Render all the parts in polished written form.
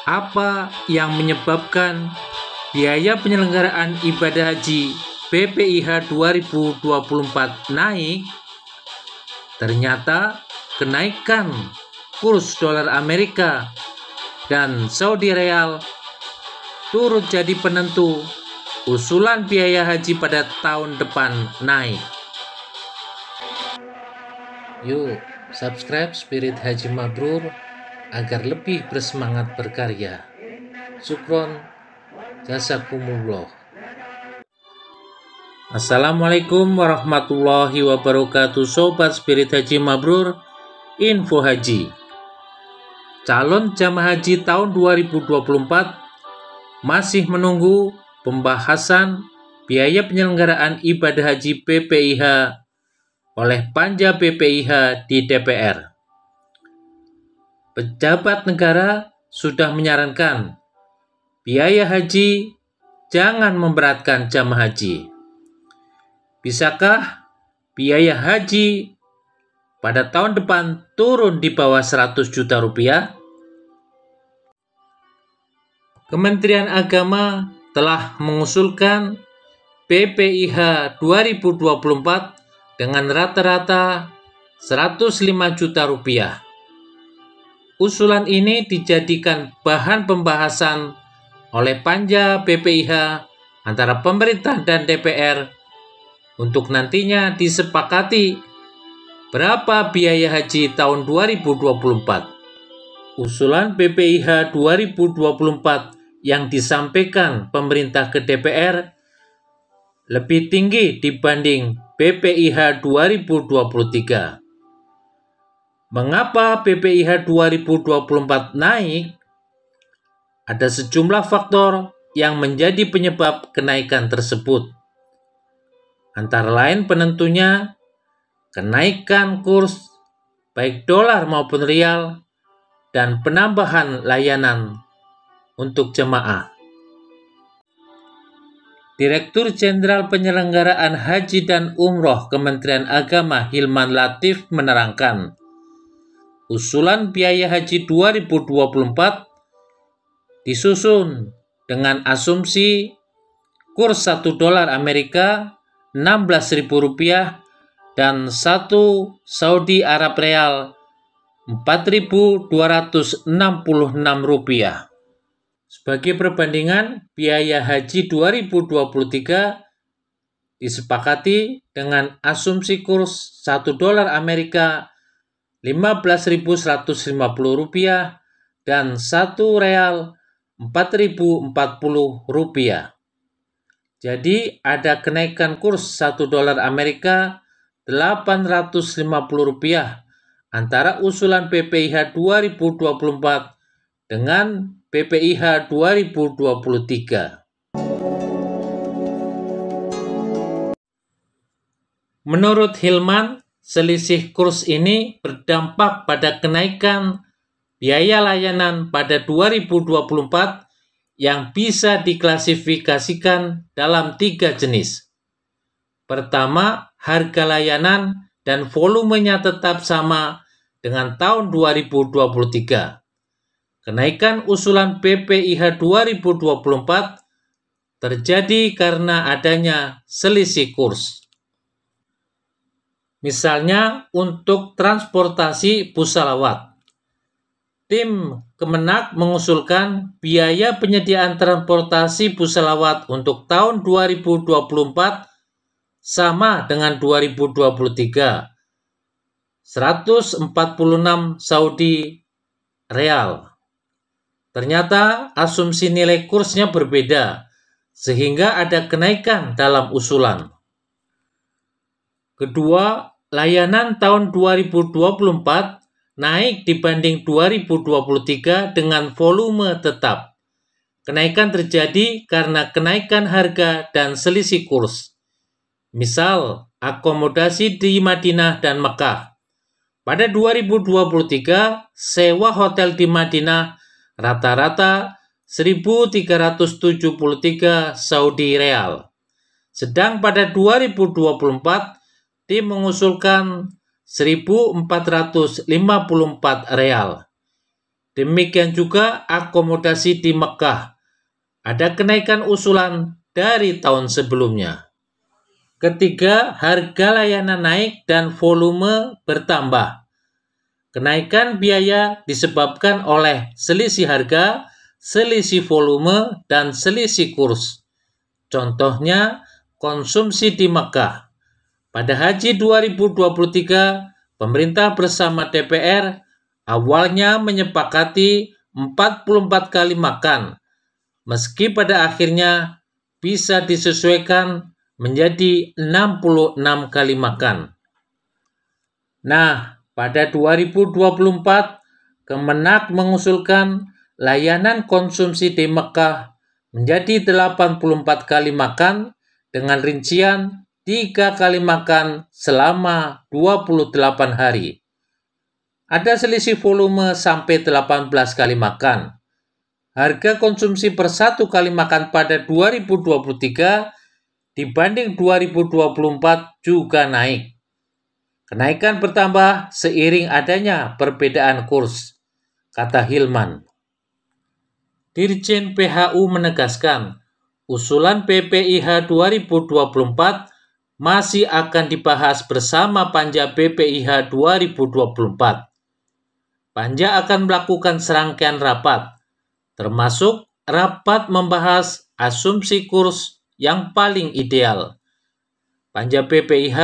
Apa yang menyebabkan biaya penyelenggaraan ibadah haji BPIH 2024 naik? Ternyata kenaikan kurs dolar Amerika dan Saudi Real turut jadi penentu usulan biaya haji pada tahun depan naik. Yuk, subscribe Spirit Haji Mabrur agar lebih bersemangat berkarya. Syukron, jazakumullah. Assalamualaikum warahmatullahi wabarakatuh, Sobat Spirit Haji Mabrur. Info haji. Calon jamaah haji tahun 2024 masih menunggu pembahasan biaya penyelenggaraan ibadah haji BPIH oleh Panja BPIH di DPR. Pejabat negara sudah menyarankan biaya haji jangan memberatkan jamaah haji. Bisakah biaya haji pada tahun depan turun di bawah 100 juta rupiah? Kementerian Agama telah mengusulkan BPIH 2024 dengan rata-rata 105 juta rupiah. Usulan ini dijadikan bahan pembahasan oleh Panja BPIH antara pemerintah dan DPR untuk nantinya disepakati berapa biaya haji tahun 2024. Usulan BPIH 2024 yang disampaikan pemerintah ke DPR lebih tinggi dibanding BPIH 2023. Mengapa BPIH 2024 naik? Ada sejumlah faktor yang menjadi penyebab kenaikan tersebut. Antara lain penentunya kenaikan kurs baik dolar maupun rial dan penambahan layanan untuk jemaah. Direktur Jenderal Penyelenggaraan Haji dan Umroh Kementerian Agama Hilman Latif menerangkan, usulan biaya haji 2024 disusun dengan asumsi kurs 1 dolar Amerika Rp16.000 dan 1 Saudi Arab Real Rp4.266. Sebagai perbandingan, biaya haji 2023 disepakati dengan asumsi kurs 1 dolar Amerika Rp15.150 dan 1 real Rp4.040. Jadi ada kenaikan kurs 1 dolar Amerika Rp850 antara usulan BPIH 2024 dengan BPIH 2023. Menurut Hilman, selisih kurs ini berdampak pada kenaikan biaya layanan pada 2024 yang bisa diklasifikasikan dalam 3 jenis. Pertama, harga layanan dan volumenya tetap sama dengan tahun 2023. Kenaikan usulan BPIH 2024 terjadi karena adanya selisih kurs. Misalnya untuk transportasi bus salawat, tim Kemenak mengusulkan biaya penyediaan transportasi bus salawat untuk tahun 2024 sama dengan 2023, 146 Saudi Real. Ternyata asumsi nilai kursnya berbeda, sehingga ada kenaikan dalam usulan. Kedua, layanan tahun 2024 naik dibanding 2023 dengan volume tetap. Kenaikan terjadi karena kenaikan harga dan selisih kurs. Misal, akomodasi di Madinah dan Mekah. Pada 2023, sewa hotel di Madinah rata-rata 1.373 Saudi Real. Sedang pada 2024, tim mengusulkan 1.454 real. Demikian juga akomodasi di Mekah. Ada kenaikan usulan dari tahun sebelumnya. Ketiga, harga layanan naik dan volume bertambah. Kenaikan biaya disebabkan oleh selisih harga, selisih volume, dan selisih kurs. Contohnya, konsumsi di Mekah. Pada Haji 2023, pemerintah bersama DPR awalnya menyepakati 44 kali makan, meski pada akhirnya bisa disesuaikan menjadi 66 kali makan. Nah, pada 2024, Kemenak mengusulkan layanan konsumsi di Mekah menjadi 84 kali makan dengan rincian 3 kali makan selama 28 hari. Ada selisih volume sampai 18 kali makan. Harga konsumsi per 1 kali makan pada 2023 dibanding 2024 juga naik. Kenaikan bertambah seiring adanya perbedaan kurs, kata Hilman. Dirjen PHU menegaskan, usulan BPIH 2024 masih akan dibahas bersama Panja BPIH 2024. Panja akan melakukan serangkaian rapat, termasuk rapat membahas asumsi kurs yang paling ideal. Panja BPIH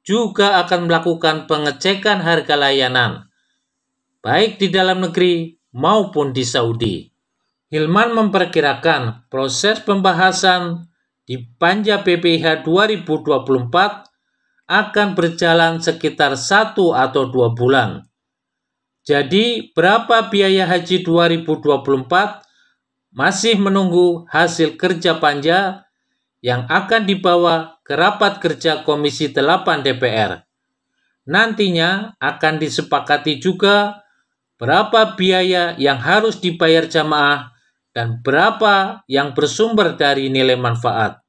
juga akan melakukan pengecekan harga layanan, baik di dalam negeri maupun di Saudi. Hilman memperkirakan proses pembahasan di Panja BPIH 2024 akan berjalan sekitar 1 atau 2 bulan. Jadi, berapa biaya haji 2024 masih menunggu hasil kerja Panja yang akan dibawa ke rapat kerja Komisi 8 DPR. Nantinya akan disepakati juga berapa biaya yang harus dibayar jamaah dan berapa yang bersumber dari nilai manfaat.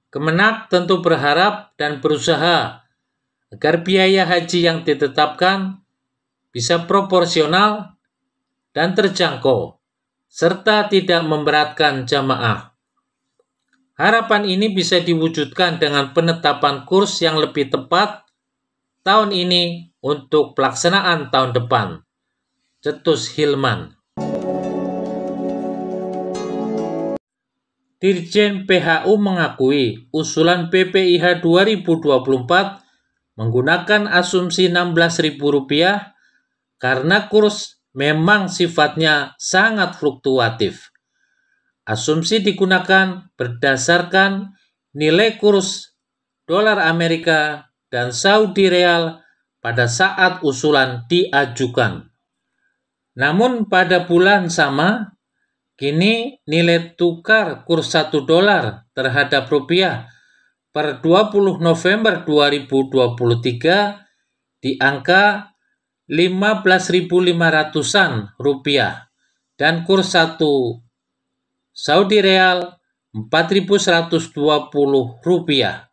Kemenak tentu berharap dan berusaha agar biaya haji yang ditetapkan bisa proporsional dan terjangkau, serta tidak memberatkan jamaah. Harapan ini bisa diwujudkan dengan penetapan kurs yang lebih tepat tahun ini untuk pelaksanaan tahun depan, cetus Hilman. Dirjen PHU mengakui usulan BPIH 2024 menggunakan asumsi Rp16.000 karena kurs memang sifatnya sangat fluktuatif. Asumsi digunakan berdasarkan nilai kurs dolar Amerika dan Saudi Real pada saat usulan diajukan. Namun pada bulan sama, kini nilai tukar kurs 1 dolar terhadap rupiah per 20 November 2023 di angka 15.500-an rupiah dan kurs 1 Saudi Real 4.120 rupiah.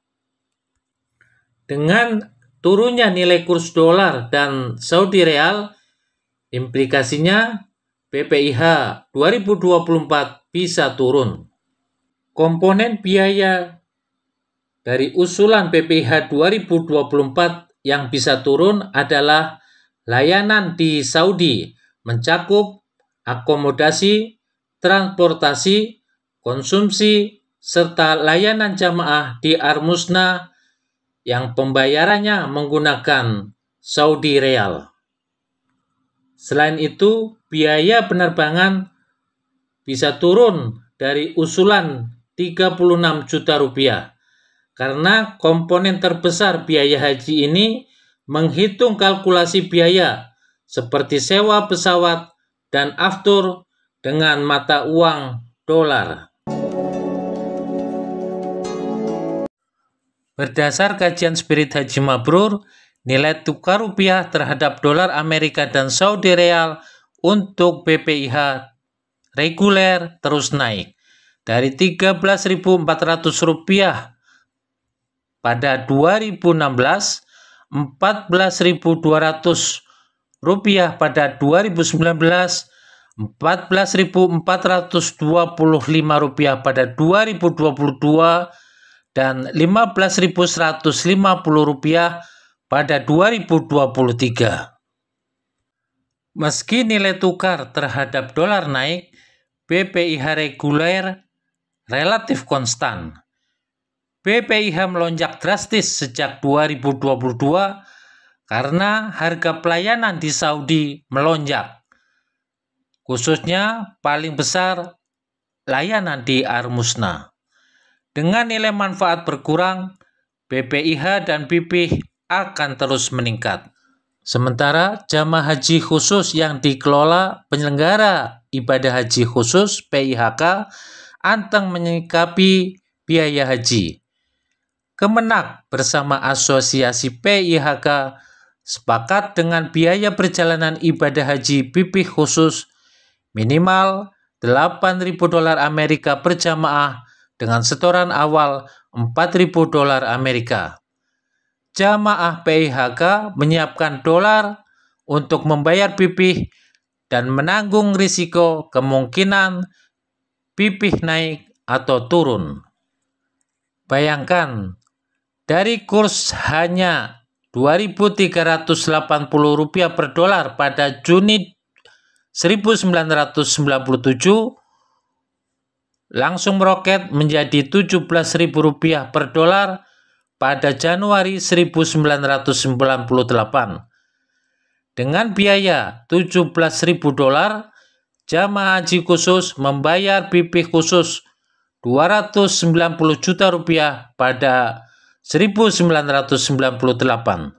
Dengan turunnya nilai kurs dolar dan Saudi Real, implikasinya BPIH 2024 bisa turun. Komponen biaya dari usulan BPIH 2024 yang bisa turun adalah layanan di Saudi, mencakup akomodasi, transportasi, konsumsi, serta layanan jamaah di Armusna yang pembayarannya menggunakan Saudi Real. Selain itu, biaya penerbangan bisa turun dari usulan 36 juta rupiah karena komponen terbesar biaya haji ini menghitung kalkulasi biaya seperti sewa pesawat dan aftur dengan mata uang dolar. Berdasar kajian Spirit Haji Mabrur, nilai tukar rupiah terhadap dolar Amerika dan Saudi Real untuk BPIH reguler terus naik dari Rp13.400 pada 2016, Rp14.200 rupiah pada 2019, Rp14.425 pada 2022, dan Rp15.150 pada 2023. Meski nilai tukar terhadap dolar naik, BPIH reguler relatif konstan. BPIH melonjak drastis sejak 2022 karena harga pelayanan di Saudi melonjak. Khususnya paling besar layanan di Al-Musnah. Dengan nilai manfaat berkurang, BPIH dan BPIH akan terus meningkat. Sementara jamaah haji khusus yang dikelola penyelenggara ibadah haji khusus PIHK anteng menyikapi biaya haji. Kemenak bersama Asosiasi PIHK sepakat dengan biaya perjalanan ibadah haji BPIH khusus minimal $8.000 Amerika per jamaah dengan setoran awal $4.000 Amerika. Jamaah PIHK menyiapkan dolar untuk membayar BPIH dan menanggung risiko kemungkinan BPIH naik atau turun. Bayangkan, dari kurs hanya Rp2.380 per dolar pada Juni 1997, langsung meroket menjadi Rp17.000 per dolar pada Januari 1998. Dengan biaya $17.000, jamaah haji khusus membayar BPIH khusus Rp290 juta pada 1998.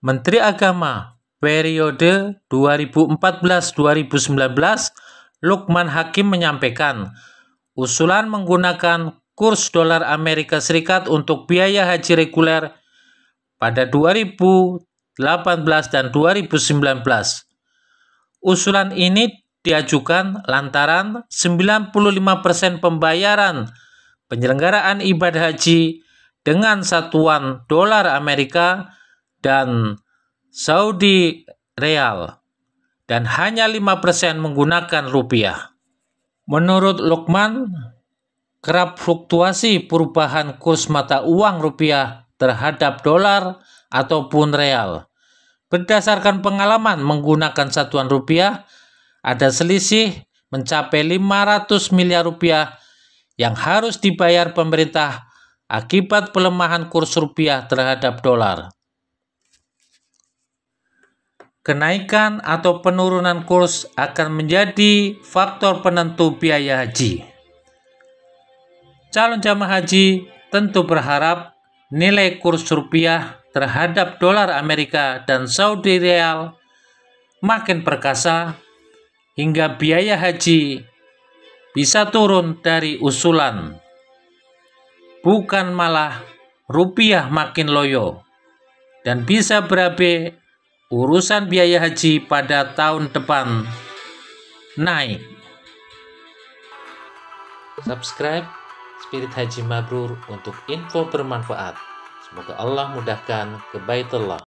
Menteri Agama periode 2014-2019, Lukman Hakim menyampaikan, usulan menggunakan kurs dolar Amerika Serikat untuk biaya haji reguler pada 2018 dan 2019. Usulan ini diajukan lantaran 95% pembayaran penyelenggaraan ibadah haji dengan satuan dolar Amerika dan Saudi Real dan hanya 5% menggunakan rupiah. Menurut Lukman, kerap fluktuasi perubahan kurs mata uang rupiah terhadap dolar ataupun real. Berdasarkan pengalaman menggunakan satuan rupiah, ada selisih mencapai 500 miliar rupiah yang harus dibayar pemerintah akibat pelemahan kurs rupiah terhadap dolar. Kenaikan atau penurunan kurs akan menjadi faktor penentu biaya haji. Calon jamaah haji tentu berharap nilai kurs rupiah terhadap dolar Amerika dan Saudi Real makin perkasa hingga biaya haji bisa turun dari usulan, bukan malah rupiah makin loyo dan bisa berabe urusan biaya haji pada tahun depan naik. Subscribe Spirit Haji Mabrur untuk info bermanfaat. Semoga Allah mudahkan ke Baitullah.